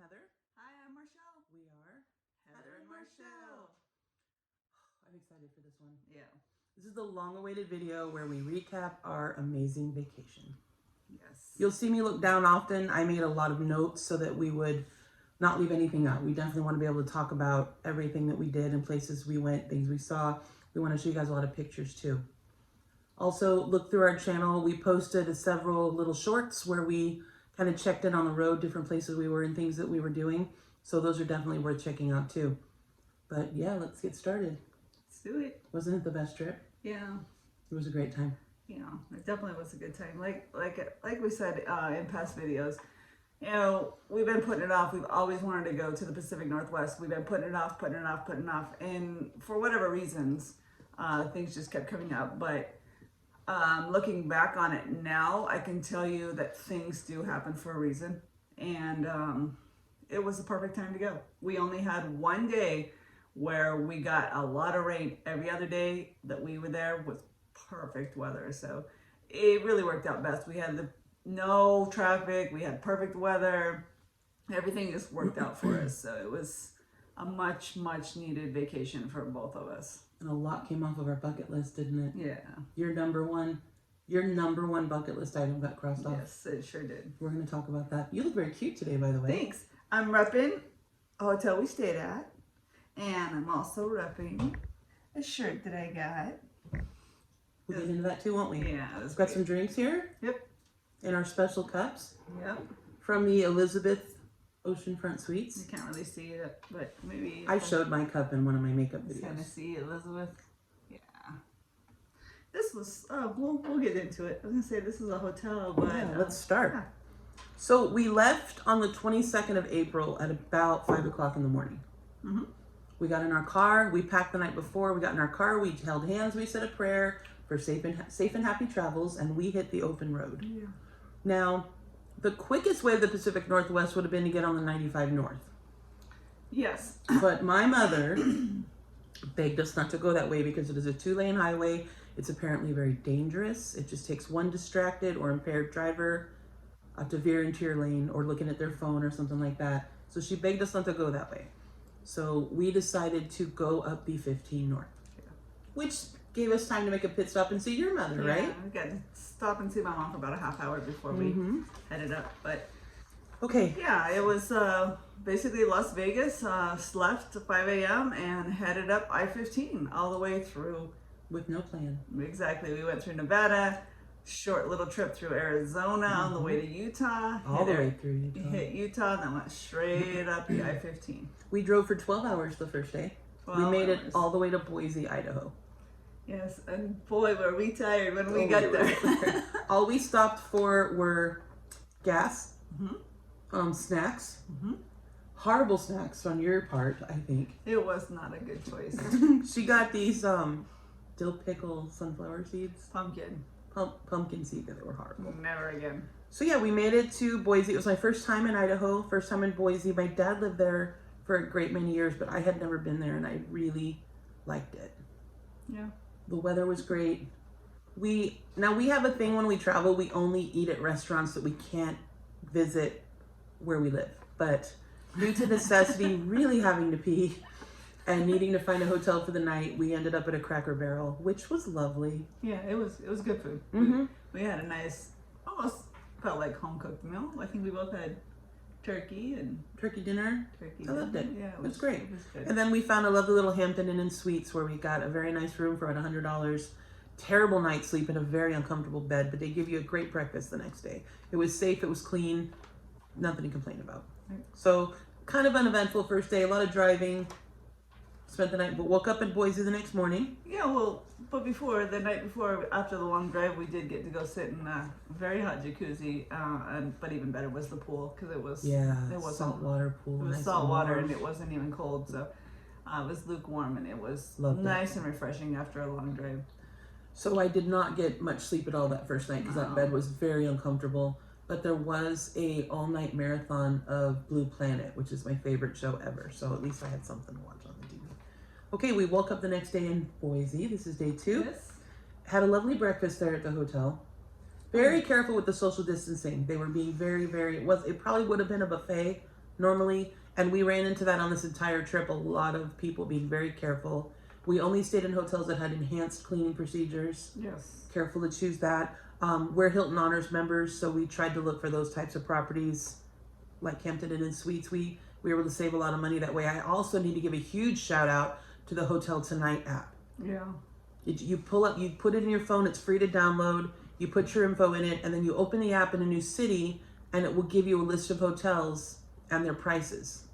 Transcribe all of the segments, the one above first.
Heather. Hi, I'm Marshall. We are Heather and Marshall. I'm excited for this one. Yeah. This is the long-awaited video where we recap our amazing vacation. Yes. You'll see me look down often. I made a lot of notes so that we would not leave anything out. We definitely want to be able to talk about everything that we did and places we went, things we saw. We want to show you guys a lot of pictures too. Also, look through our channel. We posted several little shorts where we kind of checked in on the road, different places we were and things that we were doing. So those are definitely worth checking out too. But yeah, let's get started. Let's do it. Wasn't it the best trip? Yeah. It was a great time. Yeah, it definitely was a good time. Like we said in past videos, you know, we've been putting it off. We've always wanted to go to the Pacific Northwest. We've been putting it off. And for whatever reasons, things just kept coming up. But looking back on it now, I can tell you that things do happen for a reason. And it was the perfect time to go. We only had one day where we got a lot of rain. Every other day that we were there was perfect weather. So it really worked out best. We had no traffic. We had perfect weather. Everything just worked out for us. So it was a much needed vacation for both of us. And a lot came off of our bucket list, didn't it? Yeah. Your number one bucket list item got crossed off. Yes, it sure did. We're going to talk about that. You look very cute today, by the way. Thanks. I'm repping a hotel we stayed at. And I'm also repping a shirt that I got. We'll get into that too, won't we? Yeah. We've got some drinks here. Yep. In our special cups. Yep. From the Elizabeth Oceanfront Suites. You can't really see it, but maybe... I showed my cup in one of my makeup videos. Kind of see Elizabeth. Yeah. This was... Oh, we'll get into it. I was going to say this is a hotel, but... Yeah, let's start. Yeah. So we left on the 22nd of April at about 5 o'clock in the morning. Mm-hmm. We got in our car. We packed the night before. We got in our car. We held hands. We said a prayer for safe and happy travels, and we hit the open road. Yeah. Now, the quickest way to the Pacific Northwest would have been to get on the 95 North. Yes. But my mother begged us not to go that way because it is a 2-lane highway. It's apparently very dangerous. It just takes one distracted or impaired driver to veer into your lane or looking at their phone or something like that. So she begged us not to go that way. So we decided to go up B15 North, which gave us time to make a pit stop and see your mother, right? We got to stop and see my mom for about a half hour before we headed up. But okay. Yeah, it was basically Las Vegas. Left at 5 a.m. and headed up I-15 all the way through. With no plan. Exactly. We went through Nevada, short little trip through Arizona on the way to Utah. All the way through Utah. Hit Utah and then went straight up the I-15. We drove for 12 hours the first day. We made it all the way to Boise, Idaho. Yes, and boy, were we tired when we got there. All we stopped for were gas, snacks, horrible snacks on your part, I think. It was not a good choice. She got these dill pickle sunflower seeds. Pumpkin seed, that were horrible. Never again. So yeah, we made it to Boise. It was my first time in Idaho, first time in Boise. My dad lived there for a great many years, but I had never been there and I really liked it. Yeah. The weather was great. Now we have a thing when we travel, we only eat at restaurants that we can't visit where we live. But due to necessity, really having to pee and needing to find a hotel for the night, we ended up at a Cracker Barrel, which was lovely. Yeah, it was good food. We had a nice, almost felt like home cooked meal. I think we both had turkey dinner. I loved it. Yeah, it was great. It was good. And then we found a lovely little Hampton Inn and Suites where we got a very nice room for about $100. Terrible night's sleep in a very uncomfortable bed, but they give you a great breakfast the next day. It was safe, it was clean, nothing to complain about. Right. So kind of uneventful first day, a lot of driving. Spent the night, but woke up in Boise the next morning. Yeah, well, but the night before, after the long drive, we did get to go sit in a very hot jacuzzi. But even better was the pool because it was saltwater pool. It was salt water and it wasn't even cold, so it was lukewarm and it was nice and refreshing after a long drive. So I did not get much sleep at all that first night because that bed was very uncomfortable. But there was a all-night marathon of Blue Planet, which is my favorite show ever. So at least I had something to watch on the TV. Okay, we woke up the next day in Boise. This is day 2. Yes. Had a lovely breakfast there at the hotel. Very careful with the social distancing. They were being very, it probably would have been a buffet, normally. And we ran into that on this entire trip. A lot of people being very careful. We only stayed in hotels that had enhanced cleaning procedures. Yes. Careful to choose that. We're Hilton Honors members, so we tried to look for those types of properties like Hampton Inn and Suites. We were able to save a lot of money that way. I also need to give a huge shout out to the Hotel Tonight app. Yeah. You pull up, you put it in your phone, it's free to download, you put your info in it, and then you open the app in a new city, and it will give you a list of hotels and their prices.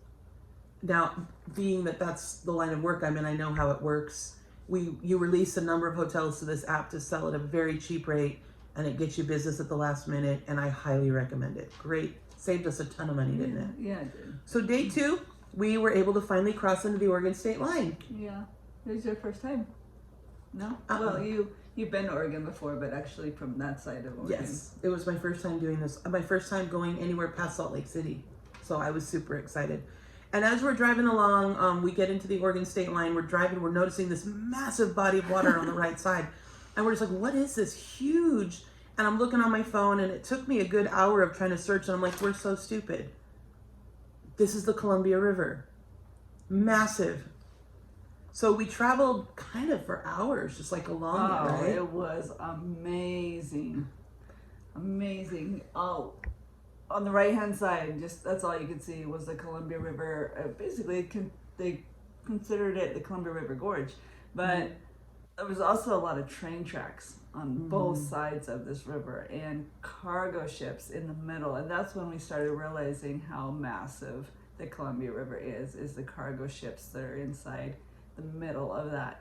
Now, being that that's the line of work I'm in, I know how it works. You release a number of hotels to this app to sell at a very cheap rate, and it gets you business at the last minute, and I highly recommend it. Great. Saved us a ton of money, didn't it? Yeah, it did. So day 2, we were able to finally cross into the Oregon state line. Yeah. It was your first time? No? Uh-uh. Well, you've been to Oregon before, but actually from that side of Oregon. Yes, it was my first time doing this. My first time going anywhere past Salt Lake City. So I was super excited. And as we're driving along, we get into the Oregon state line. We're driving, we're noticing this massive body of water on the right side. And we're just like, what is this? Huge. And I'm looking on my phone, and it took me a good hour of trying to search. And I'm like, we're so stupid. This is the Columbia River. Massive. So we traveled kind of for hours, just like along it, right? It was amazing. Amazing. Oh, on the right-hand side, just that's all you could see was the Columbia River. Basically, they considered it the Columbia River Gorge, but there was also a lot of train tracks on both sides of this river and cargo ships in the middle. And that's when we started realizing how massive the Columbia River is the cargo ships that are inside the middle of that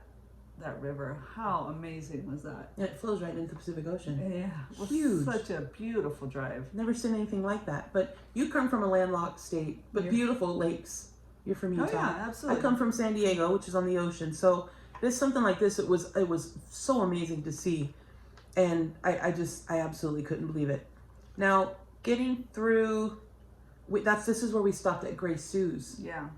river. How amazing was that? And it flows right into the Pacific Ocean. Yeah, it was Huge. such a beautiful drive. Never seen anything like that. But you come from a landlocked state, but beautiful lakes. You're from Utah. Oh yeah, absolutely. I come from San Diego, which is on the ocean. So this something like this, it was so amazing to see, and I absolutely couldn't believe it. Now getting through, this is where we stopped at Gray Sue's. Yeah,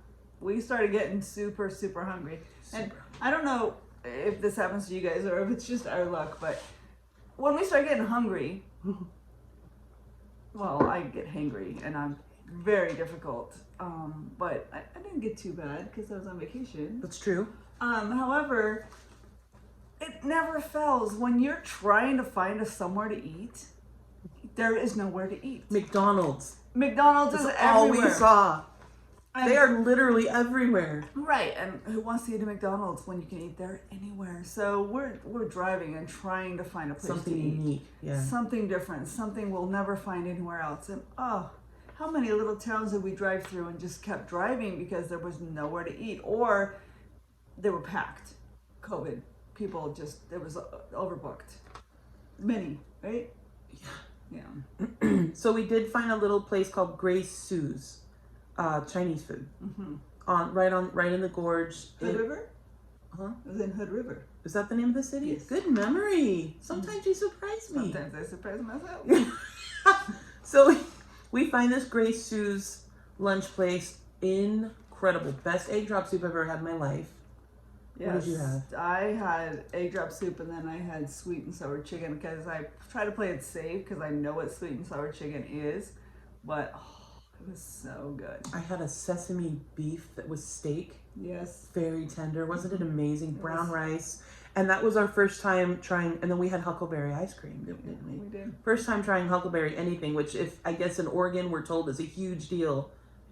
we started getting super hungry, and I don't know if this happens to you guys or if it's just our luck, but when we start getting hungry, well, I get hangry and I'm very difficult. But I didn't get too bad because I was on vacation. That's true. However, it never fails when you're trying to find somewhere to eat. There is nowhere to eat. McDonald's. McDonald's is All everywhere. we saw. And- They are literally everywhere. Right, and who wants to eat at McDonald's when you can eat there anywhere? So we're driving and trying to find a place Something to eat. unique. Yeah. Something different, something we'll never find anywhere else. And how many little towns did we drive through and just kept driving because there was nowhere to eat, or they were packed. COVID, people just, it was overbooked. Many, right? Yeah. So we did find a little place called Gray Sue's, Chinese food, right in the gorge. Hood River? Huh? It was in Hood River. Is that the name of the city? Yes. Good memory. Sometimes you surprise me. Sometimes I surprise myself. So we find this Gray Sue's lunch place. Incredible. Best egg drop soup I've ever had in my life. Yes. What did you have? I had egg drop soup, and then I had sweet and sour chicken because I try to play it safe because I know what sweet and sour chicken is, but it was so good. I had a sesame beef that was steak. Yes. Very tender. Wasn't it amazing? Brown rice. And that was our first time trying, and then we had huckleberry ice cream, didn't we? We did. First time trying huckleberry anything, which I guess in Oregon we're told is a huge deal.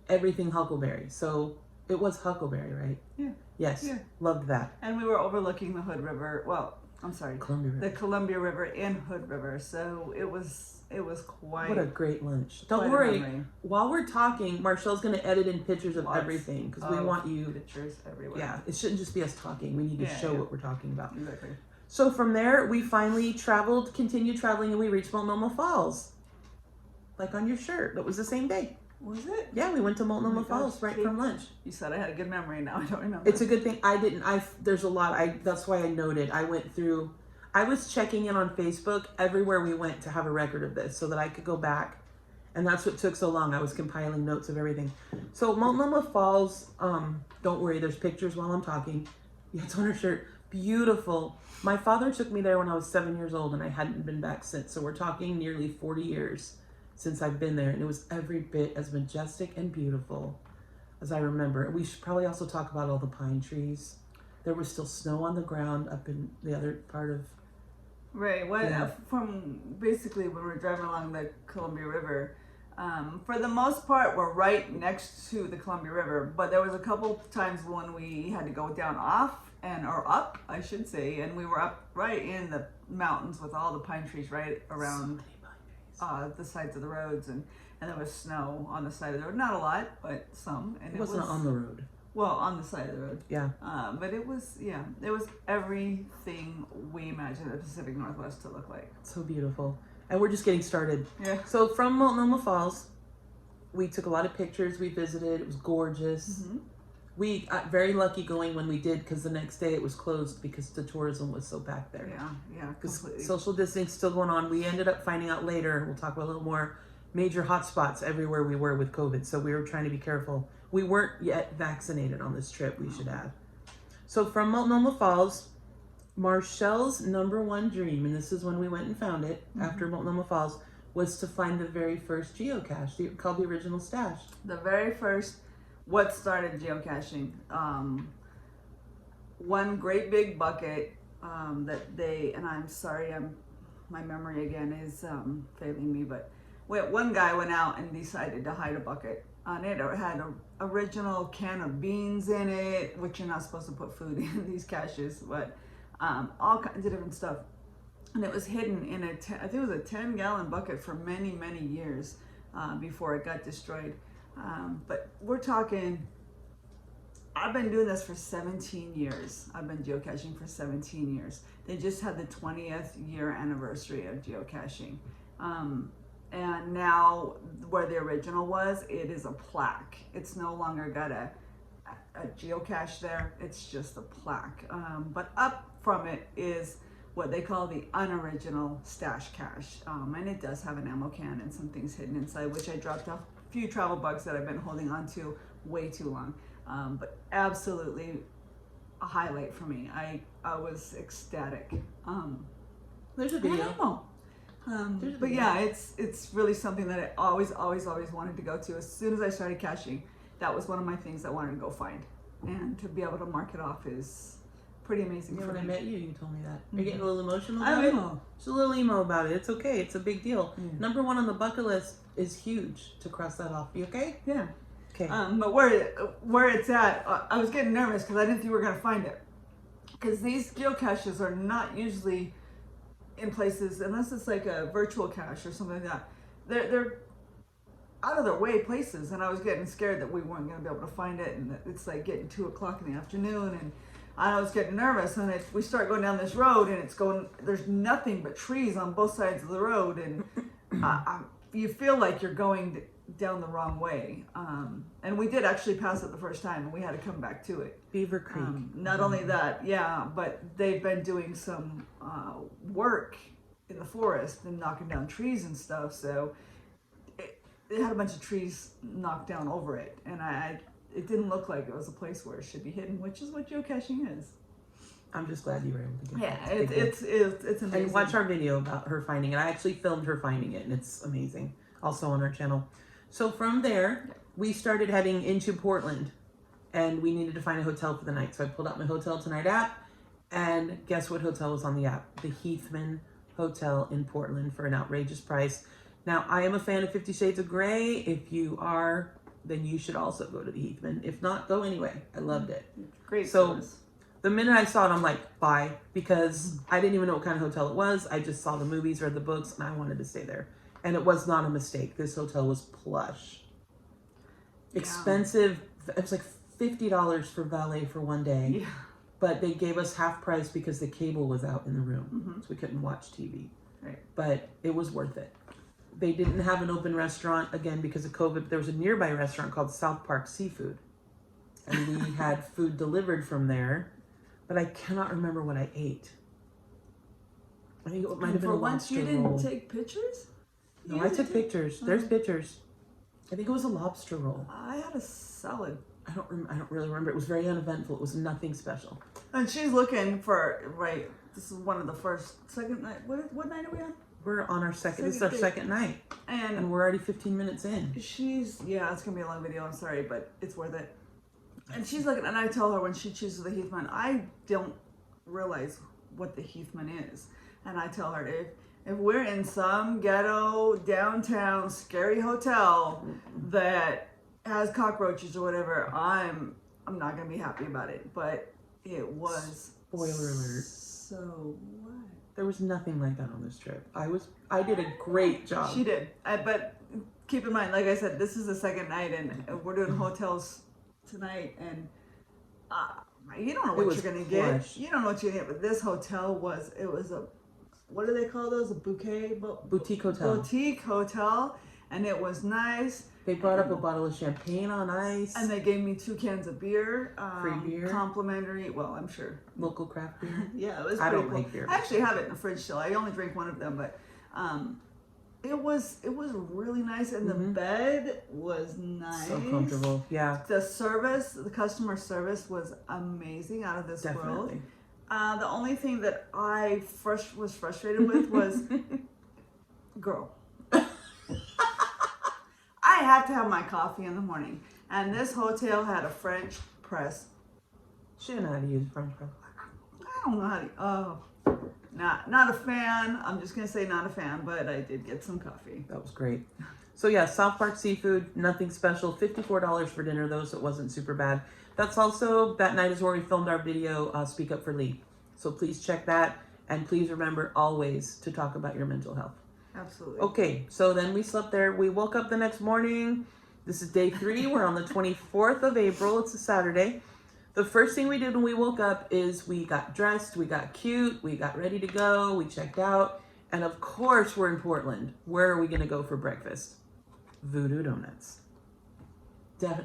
Everything huckleberry. So it was huckleberry, right? Yeah. Yes. Yeah. Loved that. And we were overlooking the Hood River. Well, I'm sorry. Columbia River. The Columbia River and Hood River. So it was quite. What a great lunch. quite Don't a worry. memory. While we're talking, Marcelle's going to edit in pictures of Lots everything because we of want you. pictures everywhere. Yeah, it shouldn't just be us talking. We need to Yeah, show yeah. what we're talking about. Exactly. So from there, we finally continued traveling, and we reached Multnomah Falls. Like on your shirt. That was the same day. Was it? Yeah, we went to Multnomah Oh my Falls gosh, right see? from lunch. You said I had a good memory. Now I don't remember. It's a good thing there's a lot. That's why I noted. I was checking in on Facebook everywhere we went to have a record of this so that I could go back. And that's what took so long. I was compiling notes of everything. So Multnomah Falls, don't worry, there's pictures while I'm talking. Yeah, it's on her shirt. Beautiful. My father took me there when I was 7 years old, and I hadn't been back since. So we're talking nearly 40 years since I've been there, and it was every bit as majestic and beautiful as I remember. We should probably also talk about all the pine trees. There was still snow on the ground up in the other part of... Right. What Yeah. From basically when we're driving along the Columbia River, for the most part, we're right next to the Columbia River. But there was a couple times when we had to go down off or up, I should say, and we were up right in the mountains with all the pine trees right around the sides of the roads, and there was snow on the side of the road. Not a lot, but some. And It wasn't on the road. Well, on the side of the road. Yeah. But it was everything we imagined the Pacific Northwest to look like. So beautiful. And we're just getting started. Yeah. So from Multnomah Falls, we took a lot of pictures. We visited. It was gorgeous. Mm-hmm. We got very lucky going when we did, because the next day it was closed because the tourism was so packed there. Yeah, Because completely. social distancing still going on. We ended up finding out later, we'll talk about a little more, major hotspots everywhere we were with COVID. So we were trying to be careful. We weren't yet vaccinated on this trip, we should add. So from Multnomah Falls, Marshall's #1 dream, and this is when we went and found it after Multnomah Falls, was to find the very first geocache, called the Original Stash. The very first, what started geocaching, one great big bucket that they, and I'm sorry, my memory again is failing me, but one guy went out and decided to hide a bucket on it. It had an original can of beans in it, which you're not supposed to put food in these caches, but all kinds of different stuff. And it was hidden in I think it was a 10-gallon bucket for many, many years before it got destroyed. But we're talking, I've been doing this for 17 years. I've been geocaching for 17 years. They just had the 20th year anniversary of geocaching. And now where the original was, it is a plaque. It's no longer got a geocache there, it's just a plaque. But up from it is what they call the unoriginal stash cache. And it does have an ammo can and some things hidden inside, which I dropped off a few travel bugs that I've been holding on to way too long. But absolutely a highlight for me. I was ecstatic. There's a video. But yeah, it's really something that I always wanted to go to. As soon as I started caching, that was one of my things I wanted to go find. And to be able to mark it off is pretty amazing. Yeah, for when me. I met you, you told me that. You're getting a little emotional I about it? know. Just a little emo about it. It's okay. It's a big deal. #1 on the bucket list is huge to cross that off. You okay? Yeah. Okay. But where it's at, I was getting nervous because I didn't think we were going to find it. Because these geocaches are not usually in places, unless it's like a virtual cache or something like that. They're out of their way places, and I was getting scared that we weren't going to be able to find it, and it's like getting 2 o'clock in the afternoon, and I was getting nervous. And we start going down this road, and there's nothing but trees on both sides of the road, and you feel like you're going down the wrong way. And we did actually pass it the first time, and we had to come back to it. Beaver Creek. Not only that, yeah, but they've been doing some work in the forest and knocking down trees and stuff. So it had a bunch of trees knocked down over it, and it didn't look like it was a place where it should be hidden, which is what geocaching is. I'm just glad you were able to get Yeah, that. it's amazing. And watch our video about her finding it. I actually filmed her finding it, and it's amazing. Also on our channel. So from there, we started heading into Portland, and we needed to find a hotel for the night. So I pulled out my Hotel Tonight app, and guess what hotel was on the app? The Hiiii Hotel in Portland for an outrageous price. Now, I am a fan of 50 Shades of Grey. If you are, then you should also go to the Hiiii. If not, go anyway. I loved it. Great So service. the minute I saw it, I'm like, bye, because I didn't even know what kind of hotel it was. I just saw the movies, read the books, and I wanted to stay there. And it was not a mistake. This hotel was plush. Yeah. Expensive. It was like $50 for valet for one day. Yeah. But they gave us half price because the cable was out in the room. So we couldn't watch TV. Right. But it was worth it. They didn't have an open restaurant, again, because of COVID. There was a nearby restaurant called South Park Seafood. And we had food delivered from there. But I cannot remember what I ate. I think it might have been For a once, lobster you didn't roll. take pictures? No, I took pictures. There's pictures. I think it was a lobster roll. I had a salad. I don't really remember. It was very uneventful. It was nothing special. And she's looking for, this is one of the second night. What night are we on? We're on our second. This is our day. second night, And and we're already 15 minutes in. yeah, it's gonna be a long video. I'm sorry, but it's worth it. And she's looking, and I tell her when she chooses the Heathman, I don't realize what the Heathman is, and I tell her if we're in some ghetto downtown scary hotel that has cockroaches or whatever, I'm not gonna be happy about it. But it was Spoiler alert. So what? There was nothing like that on this trip. I did a great job. She did, but keep in mind, like I said, this is the second night, and we're doing hotels tonight, and you don't know what you're gonna get. You don't know what you're gonna get. But this hotel was a, what do they call those? A boutique hotel. Boutique hotel, and it was nice. They brought up a bottle of champagne on ice. And they gave me 2 cans of beer. Free beer. Complimentary. Well, I'm sure. Local craft beer. Yeah, it was I pretty don't cool. like beer. I actually have it in the fridge still. I only drink one of them, but it was really nice, and the bed was nice. So comfortable. Yeah. The customer service was amazing, out of this world. The only thing that I was frustrated with was, girl, I have to have my coffee in the morning, and this hotel had a French press. She didn't know how to use French press. I don't know how to. Not a fan. I'm just gonna say not a fan, but I did get some coffee. That was great. So yeah, South Park seafood, nothing special. $54 for dinner though, so it wasn't super bad. That's also, that night is where we filmed our video, Speak Up for Lee. So please check that, and please remember always to talk about your mental health. Absolutely. Okay, so then we slept there. We woke up the next morning. This is day 3. We're on the 24th of April. It's a Saturday. The first thing we did when we woke up is we got dressed, we got cute, we got ready to go, we checked out, and of course we're in Portland. Where are we gonna go for breakfast? Voodoo Donuts.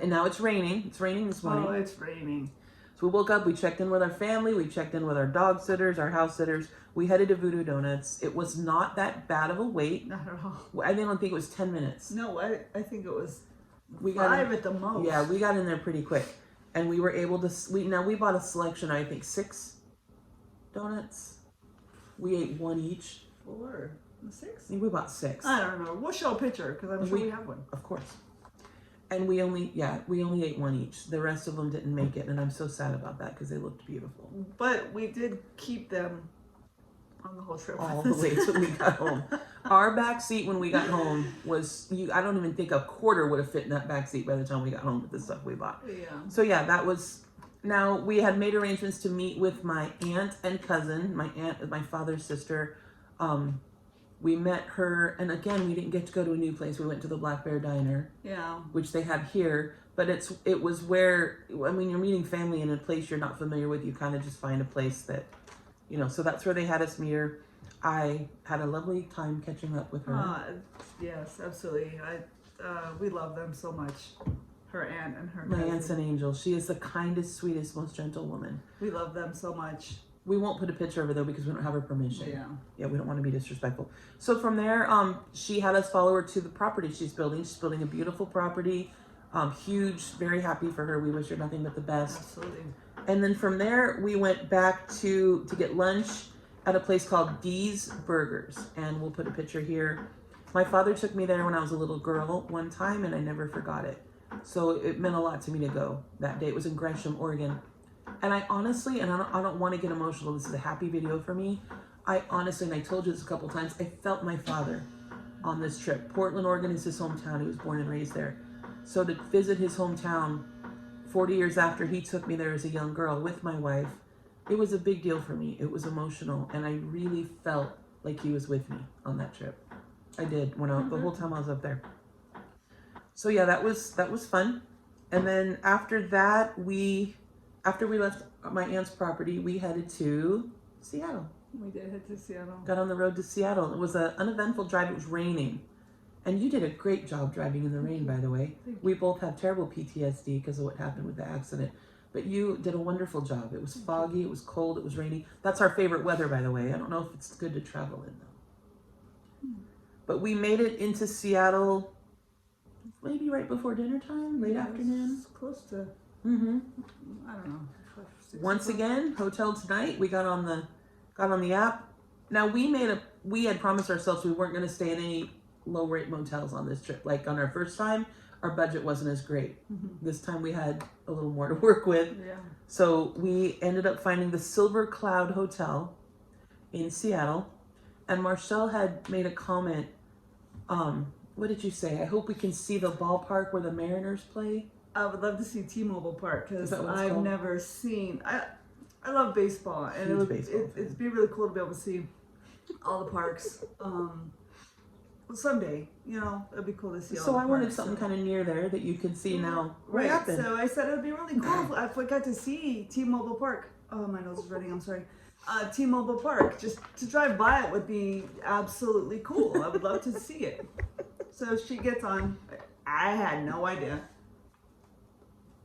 And now it's raining. It's raining this morning. Oh, it's raining. So we woke up, we checked in with our family, we checked in with our dog sitters, our house sitters. We headed to Voodoo Donuts. It was not that bad of a wait. Not at all. I don't think it was 10 minutes. No, I think it was We 5 at the most. Yeah, we got in there pretty quick. And we were able to, we bought a selection, I think 6 donuts. We ate 1 each. 4, 6? I think we bought 6. I don't know. We'll show a picture, because I'm sure we have one. Of course. And we only ate 1 each. The rest of them didn't make it, and I'm so sad about that because they looked beautiful. But we did keep them on the whole trip. All the way till we got home. Our back seat when we got home was, I don't even think a quarter would have fit in that back seat by the time we got home with the stuff we bought. Yeah. So yeah, that was, now we had made arrangements to meet with my aunt and cousin, my aunt, my father's sister. We met her, and again, we didn't get to go to a new place. We went to the Black Bear Diner, Yeah. which they have here, but it was where, I mean, you're meeting family in a place you're not familiar with. You kind of just find a place that, so that's where they had us meet her. I had a lovely time catching up with her. Yes, absolutely. We love them so much. Her aunt and her My cousin. aunt's an angel. She is the kindest, sweetest, most gentle woman. We love them so much. We won't put a picture of her though because we don't have her permission. Yeah. Yeah, we don't want to be disrespectful. So from there, she had us follow her to the property she's building. She's building a beautiful property, huge, very happy for her. We wish her nothing but the best. Absolutely. And then from there, we went back to get lunch at a place called Dee's Burgers. And we'll put a picture here. My father took me there when I was a little girl one time, and I never forgot it. So it meant a lot to me to go that day. It was in Gresham, Oregon. And I honestly, and I don't want to get emotional, this is a happy video for me. I honestly, and I told you this a couple times, I felt my father on this trip. Portland, Oregon is his hometown. He was born and raised there. So to visit his hometown 40 years after he took me there as a young girl with my wife, it was a big deal for me. It was emotional, and I really felt like he was with me on that trip. I did, the whole time I was up there. So yeah, that was fun. And then after that, after we left my aunt's property, we headed to Seattle. We did head to Seattle. Got on the road to Seattle. It was an uneventful drive. It was raining. And you did a great job driving in the rain, by the way. We both have terrible PTSD because of what happened with the accident. But you did a wonderful job. It was foggy, it was cold, it was rainy. That's our favorite weather, by the way. I don't know if it's good to travel in, though. But we made it into Seattle maybe right before dinner time, late afternoon. Close to, I don't know. Once again, hotel tonight. We got on the app. Now we made we had promised ourselves we weren't going to stay in any low rate motels on this trip. Like on our first time, our budget wasn't as great. This time we had a little more to work with. Yeah. So we ended up finding the Silver Cloud Hotel in Seattle. And Marcel had made a comment. What did you say? I hope we can see the ballpark where the Mariners play. I would love to see T-Mobile Park because Is that what it's I've called? never seen. I love baseball, and it'd be really cool to be able to see all the parks. Someday, you know, it'd be cool to see. So all I the wanted parks, something kind of near there that you can see now. What Right. happened? So I said it'd be really cool if we got to see T-Mobile Park. Oh, my nose is running. I'm sorry. T-Mobile Park. Just to drive by it would be absolutely cool. I would love to see it. So she gets on. I had no idea.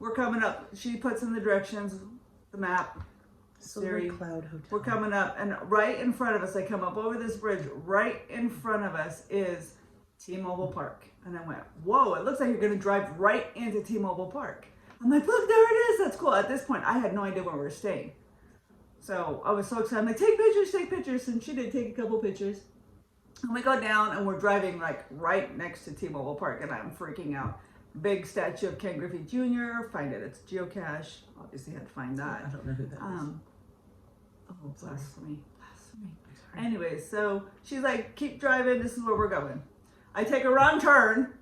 We're coming up. She puts in the directions, the map. Silver Siri. Cloud Hotel. We're coming up, and right in front of us, I come up over this bridge. Right in front of us is T-Mobile Park. And I went, whoa, it looks like you're going to drive right into T-Mobile Park. I'm like, look, there it is. That's cool. At this point, I had no idea where we were staying. So I was so excited. I'm like, take pictures. And she did take a couple pictures. And we go down, and we're driving like right next to T-Mobile Park, and I'm freaking out. Big statue of Ken Griffey Jr. Find it. It's geocache. Obviously, had to find that. I don't know who that is. Oh, blasphemy. Anyway, so she's like, keep driving. This is where we're going. I take a wrong turn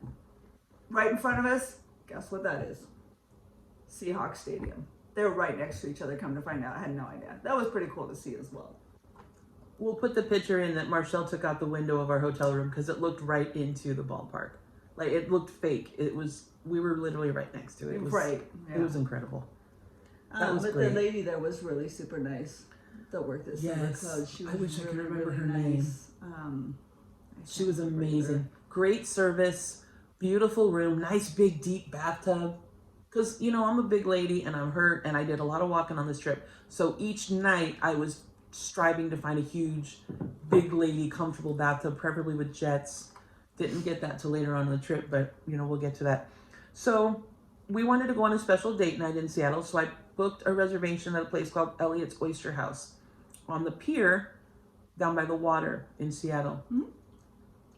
right in front of us. Guess what that is? Seahawks Stadium. They're right next to each other. Come to find out, I had no idea. That was pretty cool to see as well. We'll put the picture in that Marcel took out the window of our hotel room because it looked right into the ballpark. Like it looked fake. We were literally right next to it. It was, right. Yeah. It was incredible. That was but great. the lady there was really super nice. That worked at Silver Cloud. She was I wish I could remember her nice. name. She was amazing. Great service, beautiful room, nice big deep bathtub. Because, you know, I'm a big lady and I'm hurt and I did a lot of walking on this trip. So each night I was striving to find a huge, big lady, comfortable bathtub, preferably with jets. Didn't get that till later on in the trip, but, you know, we'll get to that. So we wanted to go on a special date night in Seattle. So I booked a reservation at a place called ELLIOTTS Oyster House on the pier down by the water in Seattle.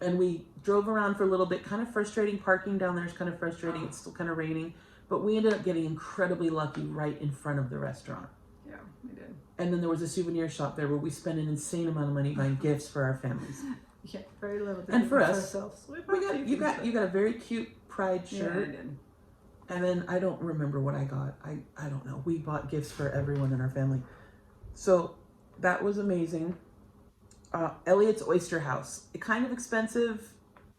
And we drove around for a little bit, kind of frustrating. Parking down there is kind of frustrating. It's still kind of raining. But we ended up getting incredibly lucky right in front of the restaurant. Yeah, we did. And then there was a souvenir shop there where we spent an insane amount of money buying gifts for our families. Yeah, very little. And for us, ourselves. you got a very cute pride shirt. Yeah, I did. And then I don't remember what I got. I don't know. We bought gifts for everyone in our family. So that was amazing. Elliott's Oyster House. It kind of expensive,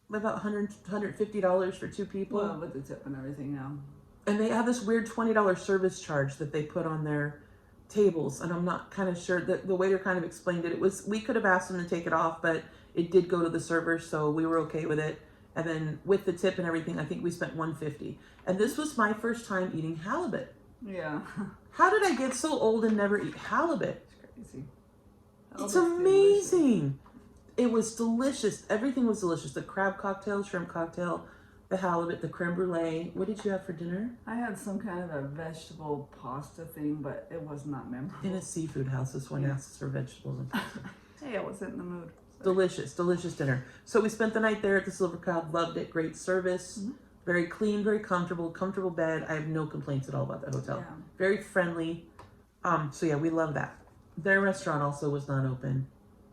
about $150 for two people. Well, with the tip and everything now. And they have this weird $20 service charge that they put on their tables. And I'm not kind of sure that the waiter kind of explained it. We could have asked them to take it off, but it did go to the server, so we were okay with it. And then with the tip and everything, I think we spent $150. And this was my first time eating halibut. Yeah. How did I get so old and never eat halibut? It's crazy. It's amazing. It was delicious. Everything was delicious. The crab cocktail, shrimp cocktail, the halibut, the creme brulee. What did you have for dinner? I had some kind of a vegetable pasta thing, but it was not memorable. In a seafood house, this one asks for vegetables and pasta. Hey, I wasn't in the mood. So. Delicious, delicious dinner. So we spent the night there at the Silver Cloud. Loved it. Great service. Very clean, very comfortable bed. I have no complaints at all about the hotel. Yeah. Very friendly. So yeah, we love that. Their restaurant also was not open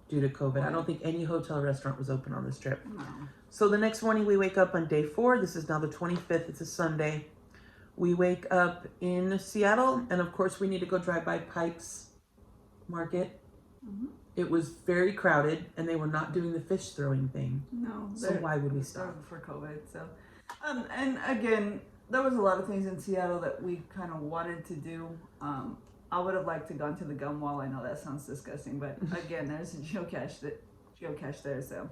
due to COVID. Right. I don't think any hotel restaurant was open on this trip. No. So the next morning we wake up on day 4. This is now the 25th. It's a Sunday. We wake up in Seattle, and of course we need to go drive by Pike's Market. It was very crowded, and they were not doing the fish throwing thing. No. So why would we stop? For COVID. So, and again, there was a lot of things in Seattle that we kind of wanted to do. I would have liked to gone to the gum wall. I know that sounds disgusting, but again, there's a geocache there. So,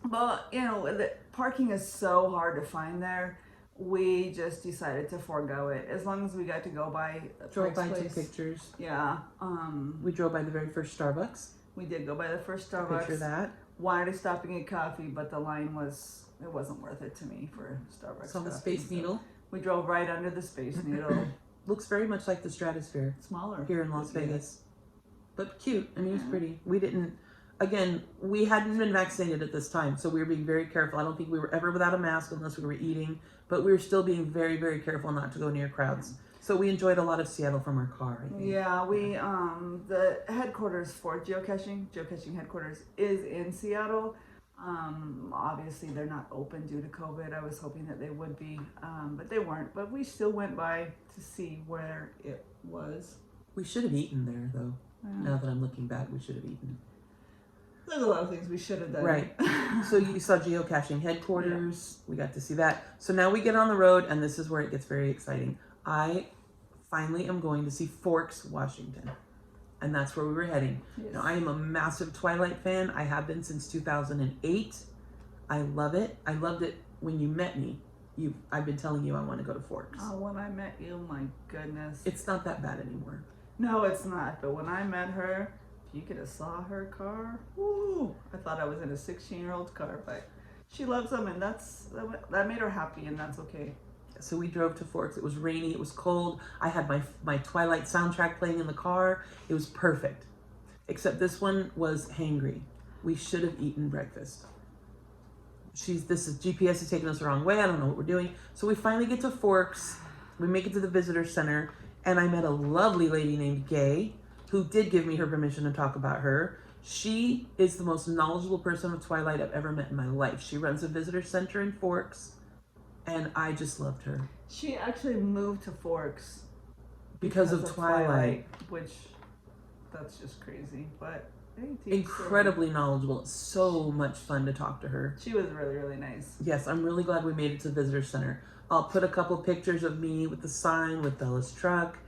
but you know, the parking is so hard to find there. We just decided to forego it. As long as we got to go by Drove by place. 2 pictures. Yeah. We drove by the very first Starbucks. We did go by the first Starbucks. Picture that. Wanted to stop and get coffee, but the line it wasn't worth it to me for Starbucks. It's on the coffee, Space so Needle. We drove right under the Space Needle. Looks very much like the Stratosphere Smaller. here in Las Vegas. But cute. I mean, it was pretty. We didn't, Again, we hadn't been vaccinated at this time, so we were being very careful. I don't think we were ever without a mask unless we were eating, but we were still being very, very careful not to go near crowds. So we enjoyed a lot of Seattle from our car, I think. Yeah, we the headquarters for geocaching headquarters is in Seattle. Obviously they're not open due to COVID. I was hoping that they would be, but they weren't. But we still went by to see where it was. We should have eaten there, though. Yeah. Now that I'm looking back, we should have eaten. There's a lot of things we should have done. Right. So you saw geocaching headquarters. Yeah. We got to see that. So now we get on the road, and this is where it gets very exciting. I finally am going to see Forks, Washington. And that's where we were heading. Yes. Now, I am a massive Twilight fan. I have been since 2008. I love it. I loved it when you met me. I've been telling you I want to go to Forks. Oh, when I met you, my goodness. It's not that bad anymore. No, it's not. But when I met her, if you could have saw her car, woo! I thought I was in a 16-year-old's car, but she loves them, and that made her happy, and that's okay. So we drove to Forks. It was rainy. It was cold. I had my Twilight soundtrack playing in the car. It was perfect. Except this one was hangry. We should have eaten breakfast. GPS is taking us the wrong way. I don't know what we're doing. So we finally get to Forks. We make it to the visitor center, and I met a lovely lady named Gay, who did give me her permission to talk about her. She is the most knowledgeable person of Twilight I've ever met in my life. She runs a visitor center in Forks, and I just loved her. She actually moved to Forks because of Twilight, which that's just crazy, but incredibly knowledgeable. It's so much fun to talk to her. She was really, really nice. Yes, I'm really glad we made it to the visitor center. I'll put a couple pictures of me with the sign with Bella's truck.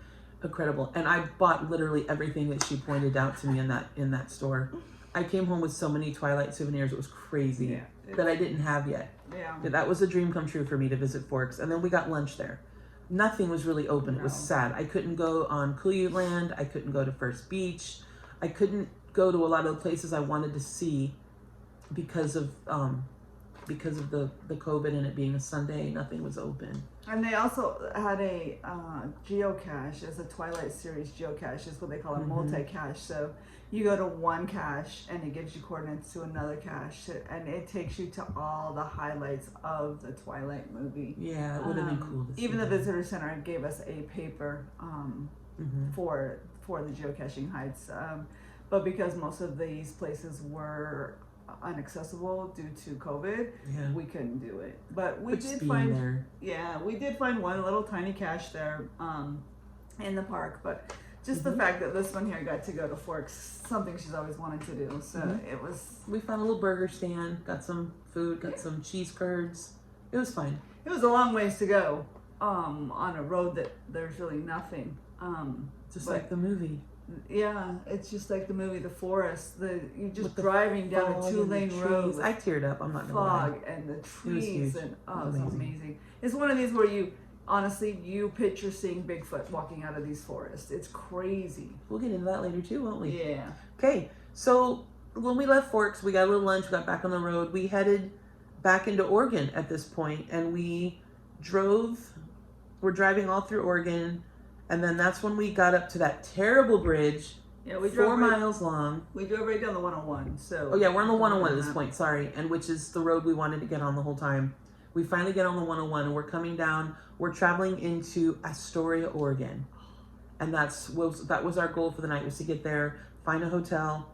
Incredible. And I bought literally everything that she pointed out to me in that store. I came home with so many Twilight souvenirs. It was crazy that I didn't have yet. Yeah. That was a dream come true for me to visit Forks. And then we got lunch there. Nothing was really open. It was sad. I couldn't go on Kuyu Land. I couldn't go to First Beach. I couldn't go to a lot of the places I wanted to see because of the COVID and it being a Sunday. Nothing was open. And they also had a geocache as a Twilight series geocache. Is what they call a multi-cache. So you go to one cache and it gives you coordinates to another cache, and it takes you to all the highlights of the Twilight movie. Yeah, it would have been cool to see. Even the visitor center gave us a paper for the geocaching heights, but because most of these places were inaccessible due to COVID, we couldn't do it. But we did find we did find one little tiny cache there in the park, but just the fact that this one here got to go to Forks, something she's always wanted to do. So it was. We found a little burger stand, got some food, got some cheese curds. It was fine. It was a long ways to go on a road that there's really nothing. Just like the movie. Yeah, it's just like the movie The Forest. You're just driving down a 2-lane road. I teared up. I'm not gonna lie. Fog and the trees and it's amazing. It's one of these where you picture seeing Bigfoot walking out of these forests. It's crazy. We'll get into that later too, won't we? Yeah. Okay, so when we left Forks, we got a little lunch. We got back on the road. We headed back into Oregon at this point, and we're driving all through Oregon. And then that's when we got up to that terrible bridge, we drove 4 miles long. We drove right down the 101. So. Oh yeah, we're on the 101 at this point. Sorry, and which is the road we wanted to get on the whole time. We finally get on the 101, and we're coming down. We're traveling into Astoria, Oregon, and that was our goal for the night, was to get there, find a hotel,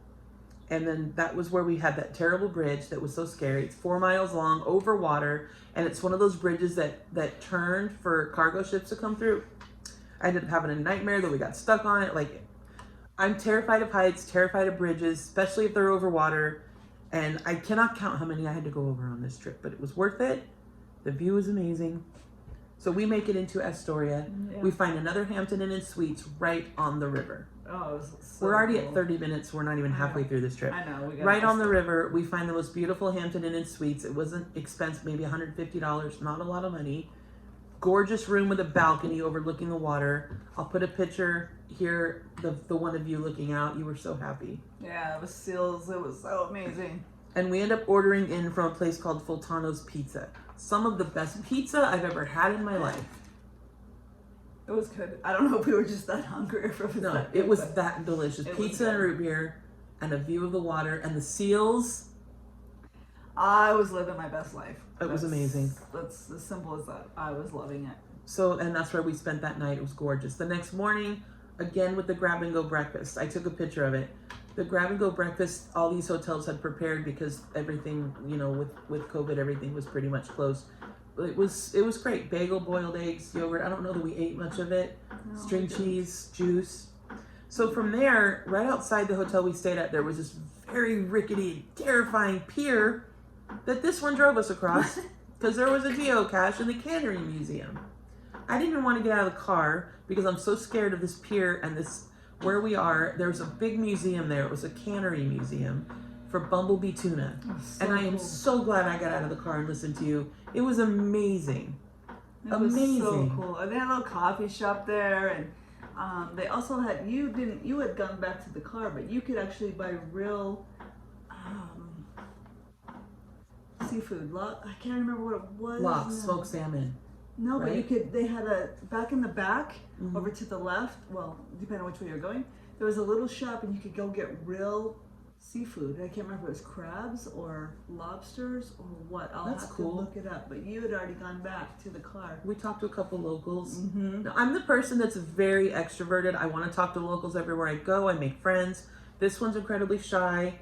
and then that was where we had that terrible bridge that was so scary. It's 4 miles long, over water, and it's one of those bridges that turned for cargo ships to come through. I ended up having a nightmare that we got stuck on it. Like, I'm terrified of heights, terrified of bridges, especially if they're over water. And I cannot count how many I had to go over on this trip, but it was worth it. The view was amazing. So we make it into Astoria. Yeah. We find another Hampton Inn and Suites right on the river. Oh, it was so we're already at 30 minutes. We're not even halfway through this trip. I know. Right on the river, we find the most beautiful Hampton Inn and Suites. It wasn't expensive, maybe $150, not a lot of money. Gorgeous room with a balcony overlooking the water. I'll put a picture here, the one of you looking out. You were so happy. Yeah, it was seals. It was so amazing. And we end up ordering in from a place called Fultano's Pizza. Some of the best pizza I've ever had in my life. It was good. I don't know if we were just that hungry or if it was it was that delicious. Pizza and root beer and a view of the water and the seals. I was living my best life. It was amazing. That's as simple as that. I was loving it. So, and that's where we spent that night. It was gorgeous. The next morning, again with the grab and go breakfast. I took a picture of it. The grab and go breakfast, all these hotels had prepared because everything, you know, with COVID, everything was pretty much closed. It was great. Bagel, boiled eggs, yogurt. I don't know that we ate much of it. No, String cheese, juice. So from there, right outside the hotel we stayed at, there was this very rickety, terrifying pier that this one drove us across because there was a geocache in the Cannery Museum. I didn't even want to get out of the car because I'm so scared of this pier and this, where we are, there's a big museum there. It was a cannery museum for bumblebee tuna. So and I am cool. so glad I got out of the car and listened to you. It was amazing. It was so cool. And they had a little coffee shop there, and they also had, you had gone back to the car, but you could actually buy real seafood. I can't remember what it was. Lox, smoked salmon. No, right? but you could, they had a, back in the back, over to the left, well, depending on which way you're going, there was a little shop and you could go get real seafood. I can't remember if it was crabs or lobsters or what. I'll That's have cool. to look it up. But you had already gone back to the car. We talked to a couple locals. Now, I'm the person that's very extroverted. I want to talk to locals everywhere I go. I make friends. This one's incredibly shy,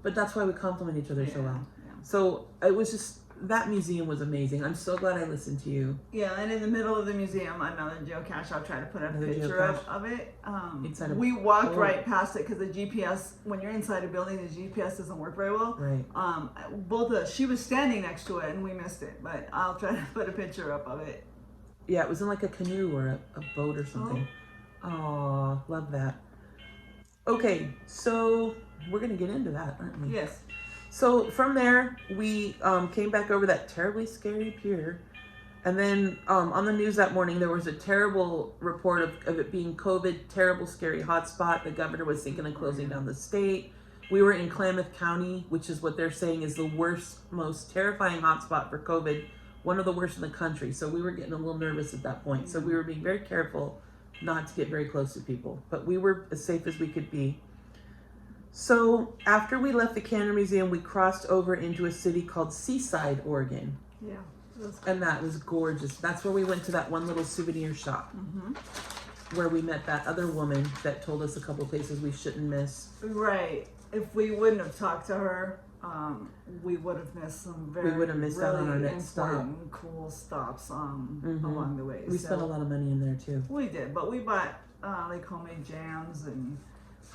but that's why we complement each other so well. Yeah. So it was just, that museum was amazing. I'm so glad I listened to you. Yeah, and in the middle of the museum, another geocache. I'll try to put a Another picture geocache. of it. Inside a We walked boat. right past it because the GPS, when you're inside a building, the GPS doesn't work very well. Right. She was standing next to it and we missed it, but I'll try to put a picture up of it. Yeah, it was in like a canoe or a boat or something. Oh, love that. Okay, so we're gonna get into that, aren't we? Yes. So from there, we came back over that terribly scary pier. And then on the news that morning, there was a terrible report of it being COVID, terrible, scary hotspot. The governor was thinking of closing down the state. We were in Klamath County, which is what they're saying is the worst, most terrifying hotspot for COVID, one of the worst in the country. So we were getting a little nervous at that point. So we were being very careful not to get very close to people. But we were as safe as we could be. So after we left the Cannery Museum, we crossed over into a city called Seaside, Oregon. Yeah. And that was gorgeous. That's where we went to that one little souvenir shop where we met that other woman that told us a couple places we shouldn't miss. Right. If we wouldn't have talked to her, we would have missed some very would have missed out on our next stop. important, cool stops along the way. We spent a lot of money in there too. We did, but we bought like homemade jams and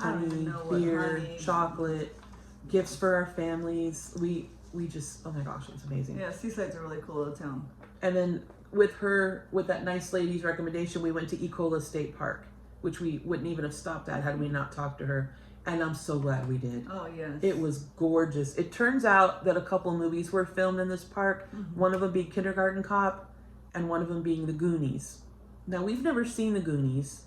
I don't even Honey, know what beer, honey. chocolate, gifts for our families. We just, oh my gosh, it was amazing. Yeah, Seaside's a really cool little town. And then with that nice lady's recommendation, we went to Ecola State Park, which we wouldn't even have stopped at had we not talked to her. And I'm so glad we did. Oh, yes. It was gorgeous. It turns out that a couple movies were filmed in this park, one of them being Kindergarten Cop and one of them being The Goonies. Now, we've never seen The Goonies,